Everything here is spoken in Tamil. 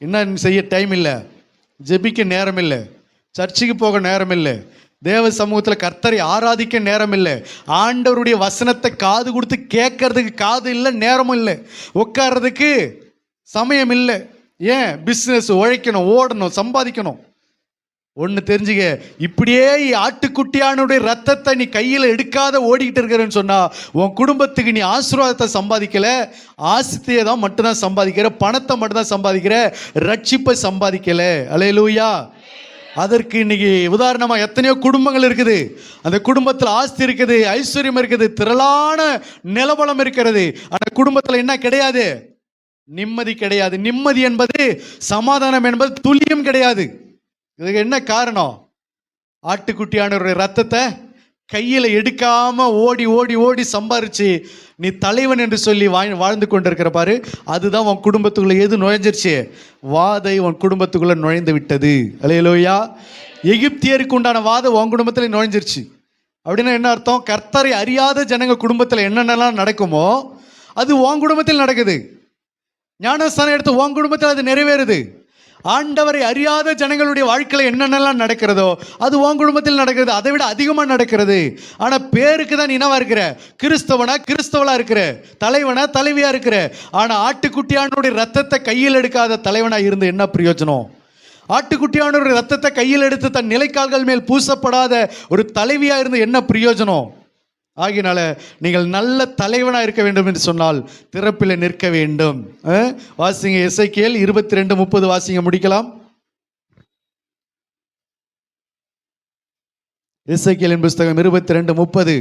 என்ன செய்ய டைம் இல்லை, ஜெபிக்க நேரம் இல்லை, சர்ச்சுக்கு போக நேரம் இல்லை, தேவ சமூகத்தில் கர்த்தரை ஆராதிக்க நேரம் இல்லை, ஆண்டவருடைய வசனத்தை காது கொடுத்து கேட்கறதுக்கு காது இல்லை, நேரமும் இல்லை, உட்கார்றதுக்கு சமயம் இல்லை. ஏன்? பிஸ்னஸ், உழைக்கணும், ஓடணும், சம்பாதிக்கணும். ஒன்று தெரிஞ்சுக்க, இப்படியே ஆட்டுக்குட்டியானுடைய ரத்தத்தை நீ கையில் எடுக்காத ஓடிக்கிட்டு இருக்கிறன்னு சொன்னால் உன் குடும்பத்துக்கு நீ ஆசீர்வாதத்தை சம்பாதிக்கல, ஆஸ்தியை தான் மட்டும்தான் சம்பாதிக்கிற, பணத்தை மட்டும்தான் சம்பாதிக்கிற, ரட்சிப்பை சம்பாதிக்கல. அல்லேலூயா. அதற்கு இன்னைக்கு உதாரணமாக எத்தனையோ குடும்பங்கள் இருக்குது. அந்த குடும்பத்தில் ஆஸ்தி இருக்குது, ஐஸ்வர்யம் இருக்குது, திரளான நிலவளம் இருக்கிறது. அந்த குடும்பத்தில் என்ன கிடையாது? நிம்மதி கிடையாது. நிம்மதி என்பது, சமாதானம் என்பது துளியும் கிடையாது. இதுக்கு என்ன காரணம்? ஆட்டுக்குட்டியானவருடைய ரத்தத்தை கையில் எடுக்காம ஓடி ஓடி ஓடி சம்பாரிச்சு நீ தலைவன் என்று சொல்லி வாழ்ந்து கொண்டிருக்கிற பாரு, அதுதான் உன் குடும்பத்துக்குள்ள எது நுழைஞ்சிருச்சு? வாதை உன் குடும்பத்துக்குள்ள நுழைந்து விட்டது. அல்லேலூயா. எகிப்தியருக்கு உண்டான வாதை உன் குடும்பத்தில் நுழைஞ்சிருச்சு. அப்படின்னா என்ன அர்த்தம்? கர்த்தரை அறியாத ஜனங்க குடும்பத்தில் என்னென்னலாம் நடக்குமோ அது உன் குடும்பத்தில் நடக்குது. ஞானஸ்தானம் எடுத்து உன் குடும்பத்தில் அது நிறைவேறுது. ஆண்டவரை அறியாத ஜனங்களுடைய வாழ்க்கையில் என்னென்னலாம் நடக்கிறதோ அது உன் குடும்பத்தில் நடக்கிறது, அதை விட அதிகமாக நடக்கிறது. ஆனால் பேருக்கு தான் இனவா இருக்கிற, கிறிஸ்தவளா இருக்கிற, தலைவனா தலைவியா இருக்கிற. ஆனால் ஆட்டுக்குட்டியானுடைய ரத்தத்தை கையில் எடுக்காத தலைவனாக இருந்து என்ன பிரயோஜனம்? ஆட்டுக்குட்டியானுடைய ரத்தத்தை கையில் எடுத்து தன் நிலைக்கால்கள் மேல் பூசப்படாத ஒரு தலைவியாக இருந்து என்ன பிரயோஜனம்? ஆகினால நீங்கள் நல்ல தலைவனாக இருக்க வேண்டும் என்று சொன்னால் திறப்பில் நிற்க வேண்டும். வாசிங்க எசேக்கியேல் 22:30 வாசிங்க, முடிக்கலாம். எசேக்கியேலின் புஸ்தகம் 22:30.